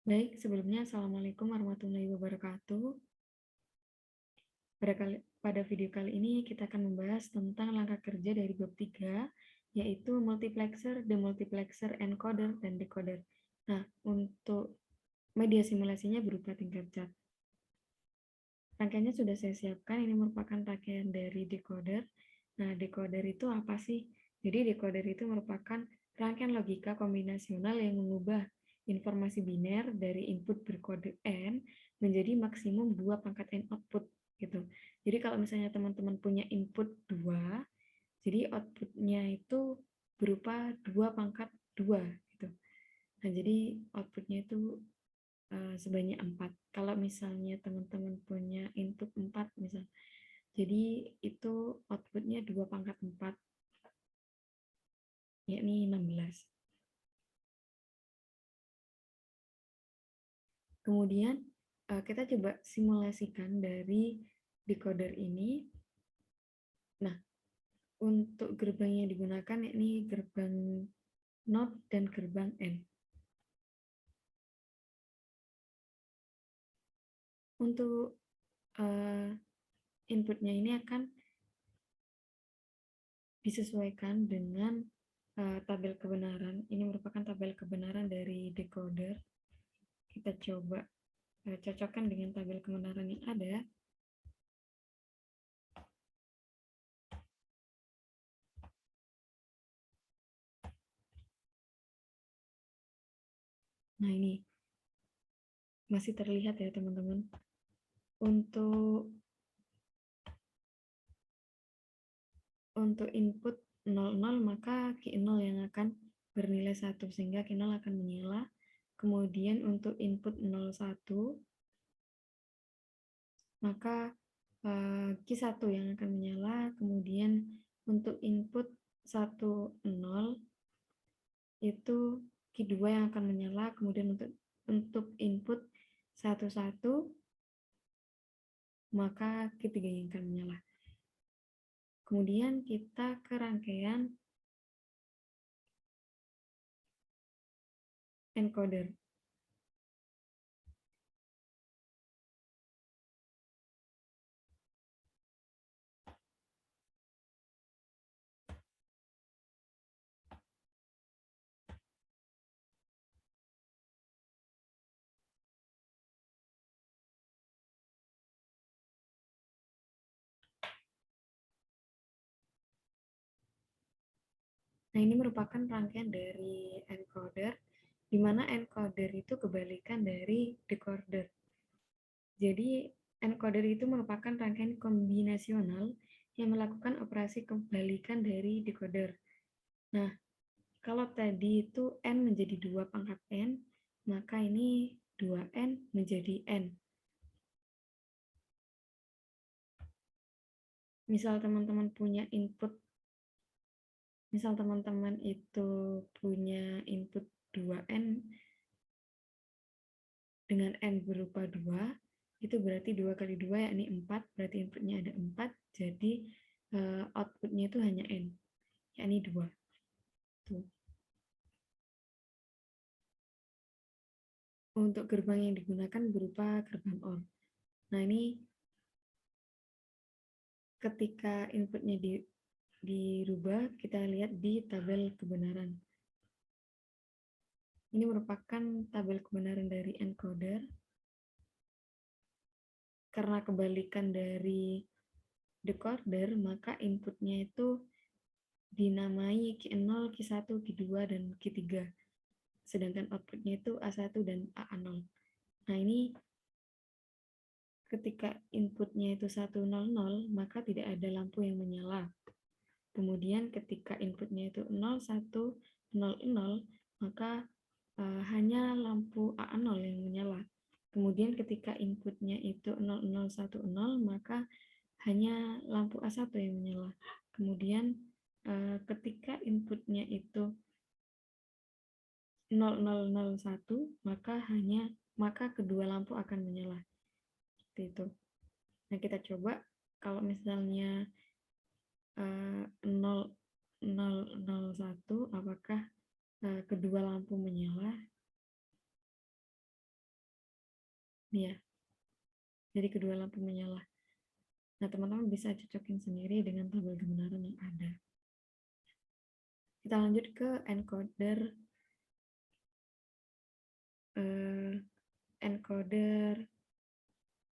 Baik, sebelumnya Assalamualaikum warahmatullahi wabarakatuh. Pada video kali ini kita akan membahas tentang langkah kerja dari bab 3, yaitu multiplexer, demultiplexer, encoder, dan decoder. Nah, untuk media simulasinya berupa tingkat cat. Rangkaiannya sudah saya siapkan, ini merupakan rangkaian dari decoder. Nah, decoder itu apa sih? Jadi decoder itu merupakan rangkaian logika kombinasional yang mengubah informasi biner dari input berkode N menjadi maksimum 2 pangkat N output gitu. Jadi kalau misalnya teman-teman punya input 2, jadi outputnya itu berupa 2 pangkat 2 gitu. Nah, jadi outputnya itu sebanyak 4. Kalau misalnya teman-teman punya input 4 misal. Jadi itu outputnya 2 pangkat 4, yakni 16. Kemudian kita coba simulasikan dari decoder ini. Nah, untuk gerbang yang digunakan yakni gerbang NOT dan gerbang N. Untuk inputnya ini akan disesuaikan dengan tabel kebenaran. Ini merupakan tabel kebenaran dari decoder. Kita coba cocokkan dengan tabel kebenaran yang ada. Nah, ini masih terlihat ya teman-teman. Untuk input 00 maka Q0 yang akan bernilai 1 sehingga Q0 akan menyala. Kemudian untuk input 01 maka Q1 yang akan menyala. Kemudian untuk input 10 itu Q2 yang akan menyala. Kemudian untuk input 11 maka Q3 yang akan menyala. Kemudian kita ke rangkaian encoder. Nah, ini merupakan rangkaian dari encoder, di mana encoder itu kebalikan dari decoder. Jadi, encoder itu merupakan rangkaian kombinasional yang melakukan operasi kebalikan dari decoder. Nah, kalau tadi itu N menjadi 2 pangkat N, maka ini 2N menjadi N. Misal teman-teman punya input, misal teman-teman itu punya input 2N dengan N berupa 2, itu berarti 2 kali 2 yakni 4, berarti inputnya ada 4, jadi outputnya itu hanya N, yakni 2. Tuh. Untuk gerbang yang digunakan berupa gerbang OR. Nah, ini ketika inputnya dirubah, kita lihat di tabel kebenaran. Ini merupakan tabel kebenaran dari encoder. Karena kebalikan dari decoder, maka inputnya itu dinamai Q0, Q1, Q2, dan Q3. Sedangkan outputnya itu A1 dan A0. Nah, ini ketika inputnya itu 100, maka tidak ada lampu yang menyala. Kemudian ketika inputnya itu 0100, maka hanya lampu A0 yang menyala. Kemudian ketika inputnya itu 0010, maka hanya lampu A1 yang menyala. Kemudian ketika inputnya itu 0001, maka kedua lampu akan menyala. Seperti itu. Nah, kita coba kalau misalnya 0001, apakah kedua lampu menyala? Nih ya, jadi kedua lampu menyala. Nah, teman-teman bisa cocokin sendiri dengan tabel kebenaran yang ada. Kita lanjut ke encoder encoder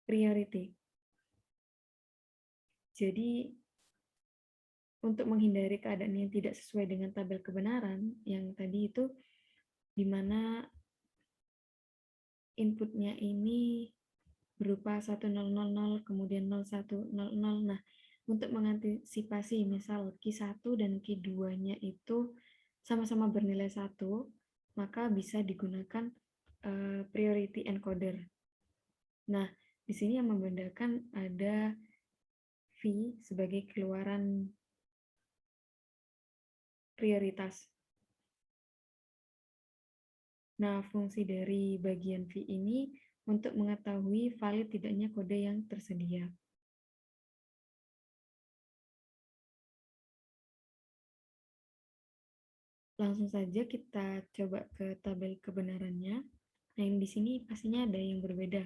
priority. Jadi untuk menghindari keadaan yang tidak sesuai dengan tabel kebenaran yang tadi itu, di mana inputnya ini berupa 1000 kemudian 0100. Nah, untuk mengantisipasi misal Q1 dan Q2-nya itu sama-sama bernilai 1, maka bisa digunakan priority encoder. Nah, di sini yang membedakan ada V sebagai keluaran prioritas. Nah, fungsi dari bagian V ini untuk mengetahui valid tidaknya kode yang tersedia. Langsung saja kita coba ke tabel kebenarannya. Nah, yang di sini pastinya ada yang berbeda.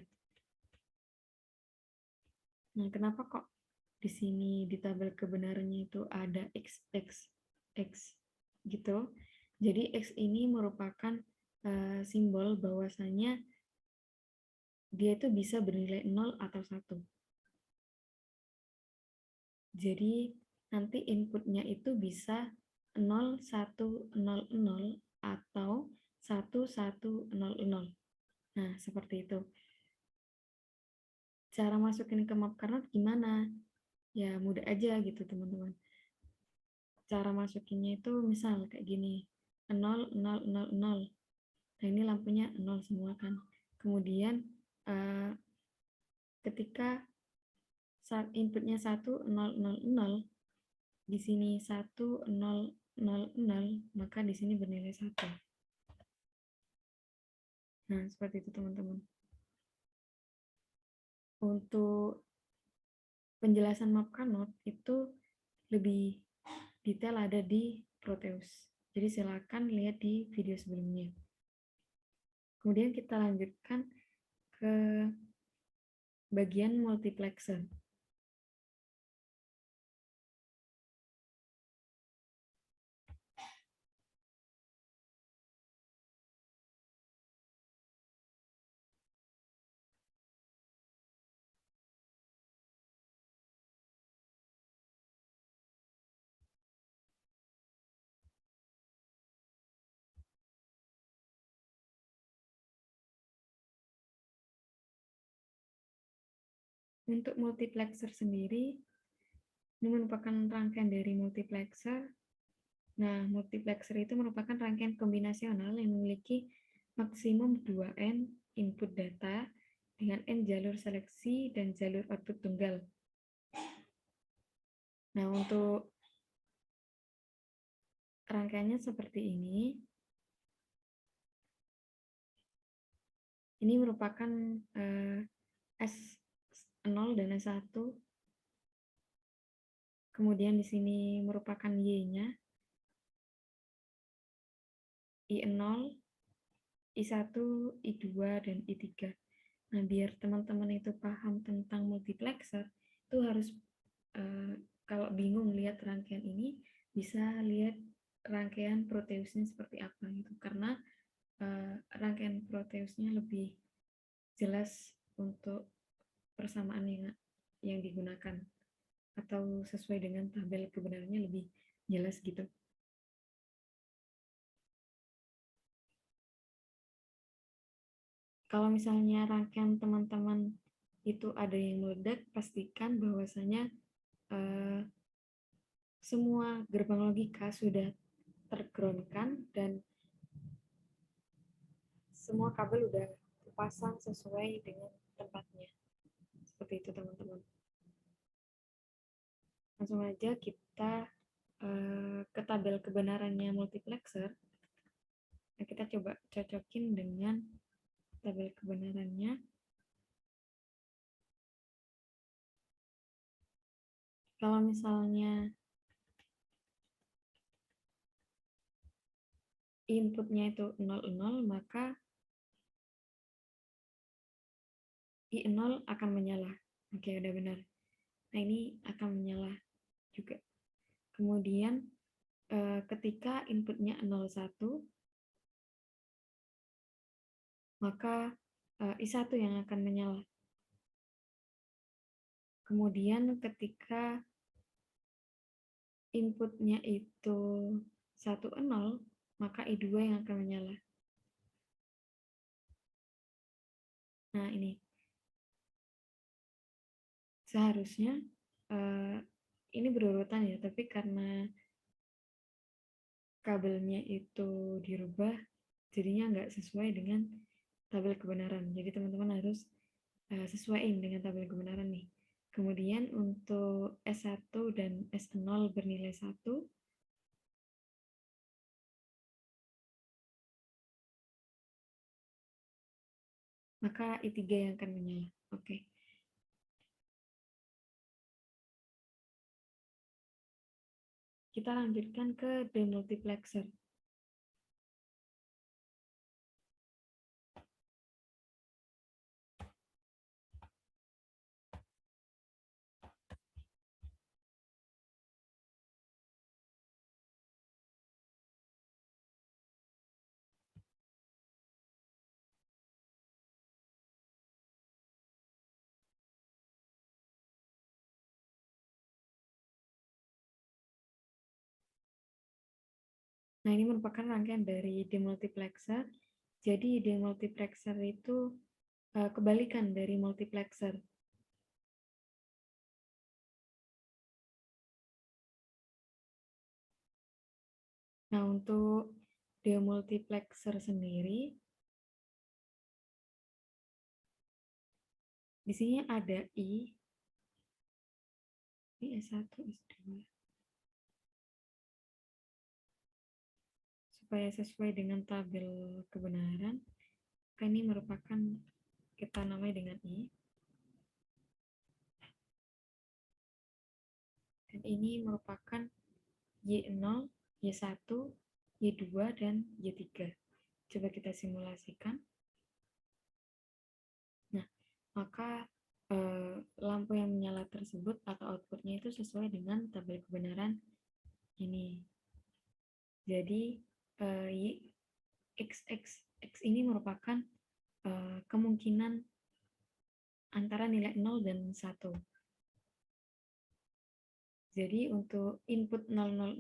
Nah, kenapa kok di sini di tabel kebenarannya itu ada X, X, X gitu? Jadi X ini merupakan simbol bahwasanya dia itu bisa bernilai 0 atau 1. Jadi nanti inputnya itu bisa 0100 atau 1100. Nah, seperti itu. Cara masukin ke map kernel gimana? Ya, mudah aja gitu, teman-teman. Cara masukinnya itu misal kayak gini. 0000. Nah, ini lampunya 0 semua kan. Kemudian ketika saat inputnya 1000, di sini 1000, maka di sini bernilai 1. Nah, seperti itu teman-teman. Untuk penjelasan map kanot itu lebih detail ada di Proteus. Jadi silakan lihat di video sebelumnya. Kemudian kita lanjutkan ke bagian multiplexer. Untuk multiplexer sendiri, ini merupakan rangkaian dari multiplexer. Nah, multiplexer itu merupakan rangkaian kombinasional yang memiliki maksimum 2N input data dengan N jalur seleksi dan jalur output tunggal. Nah, untuk rangkaiannya seperti ini. Ini merupakan S0 dan S1. Kemudian di sini merupakan Y-nya. I0, I1, I2, dan I3. Nah, biar teman-teman itu paham tentang multiplexer, itu harus kalau bingung lihat rangkaian ini, bisa lihat rangkaian Proteusnya seperti apa gitu. Karena rangkaian Proteusnya lebih jelas untuk persamaan yang digunakan atau sesuai dengan tabel kebenarannya lebih jelas gitu. Kalau misalnya rangkaian teman-teman itu ada yang meledak, pastikan bahwasanya semua gerbang logika sudah tergroundkan dan semua kabel udah terpasang sesuai dengan tempatnya. Seperti itu teman-teman. Langsung aja kita ke tabel kebenarannya multiplexer. Nah, kita coba cocokin dengan tabel kebenarannya. Kalau misalnya inputnya itu 00, maka I0 akan menyala. Oke, udah benar. Nah, ini akan menyala juga. Kemudian ketika inputnya 01, maka I1 yang akan menyala. Kemudian ketika inputnya itu 10, maka I2 yang akan menyala. Nah, ini. Seharusnya ini berurutan ya, tapi karena kabelnya itu dirubah, jadinya nggak sesuai dengan tabel kebenaran. Jadi teman-teman harus sesuaiin dengan tabel kebenaran nih. Kemudian untuk S1 dan S0 bernilai 1, maka I3 yang akan menyala. Oke. Kita lanjutkan ke demultiplexer. Nah, ini merupakan rangkaian dari demultiplexer. Jadi demultiplexer itu kebalikan dari multiplexer. Nah, untuk demultiplexer sendiri, di sini ada I S1, S2. Supaya sesuai dengan tabel kebenaran, ini merupakan kita namai dengan I. Dan ini merupakan Y0, Y1, Y2, dan Y3. Coba kita simulasikan. Nah, maka lampu yang menyala tersebut atau outputnya itu sesuai dengan tabel kebenaran ini. Jadi X ini merupakan kemungkinan antara nilai 0 dan 1. Jadi untuk input 000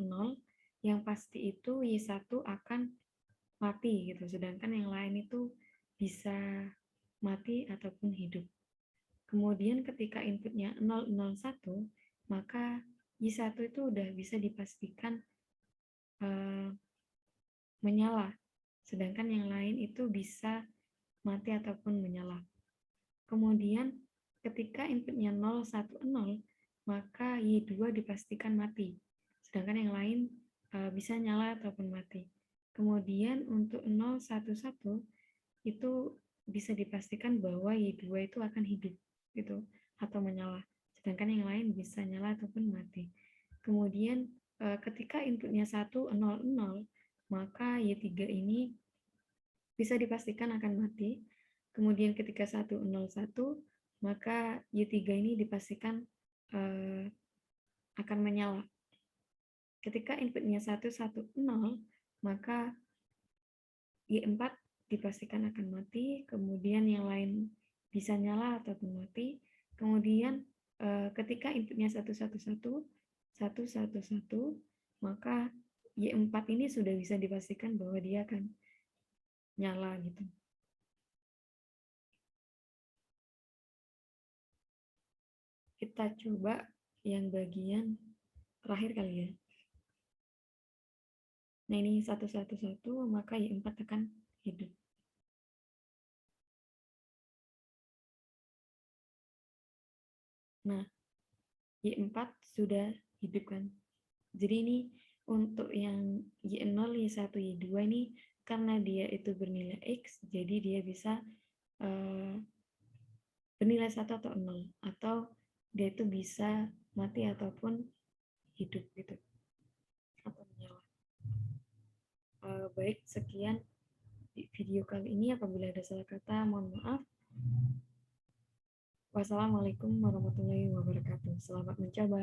yang pasti itu Y1 akan mati gitu, sedangkan yang lain itu bisa mati ataupun hidup. Kemudian ketika inputnya 001, maka Y1 itu udah bisa dipastikan menyala, sedangkan yang lain itu bisa mati ataupun menyala. Kemudian ketika inputnya 010, maka Y2 dipastikan mati, sedangkan yang lain bisa nyala ataupun mati. Kemudian untuk 011 itu bisa dipastikan bahwa Y2 itu akan hidup gitu atau menyala, sedangkan yang lain bisa nyala ataupun mati. Kemudian ketika inputnya 100, maka Y3 ini bisa dipastikan akan mati. Kemudian ketika 101, maka Y3 ini dipastikan akan menyala. Ketika inputnya 110, maka Y4 dipastikan akan mati, kemudian yang lain bisa nyala ataupun mati. Kemudian ketika inputnya 111, maka Y4 ini sudah bisa dipastikan bahwa dia akan nyala gitu. Kita coba yang bagian terakhir kali ya. Nah, ini 111, maka Y4 akan hidup. Nah, Y4 sudah hidup kan. Jadi ini untuk yang Y0, Y1, Y2 ini karena dia itu bernilai X, jadi dia bisa bernilai 1 atau 0. Atau dia itu bisa mati ataupun hidup gitu. Atau menyala. Baik, sekian video kali ini. Apabila ada salah kata, mohon maaf. Wassalamualaikum warahmatullahi wabarakatuh. Selamat mencoba.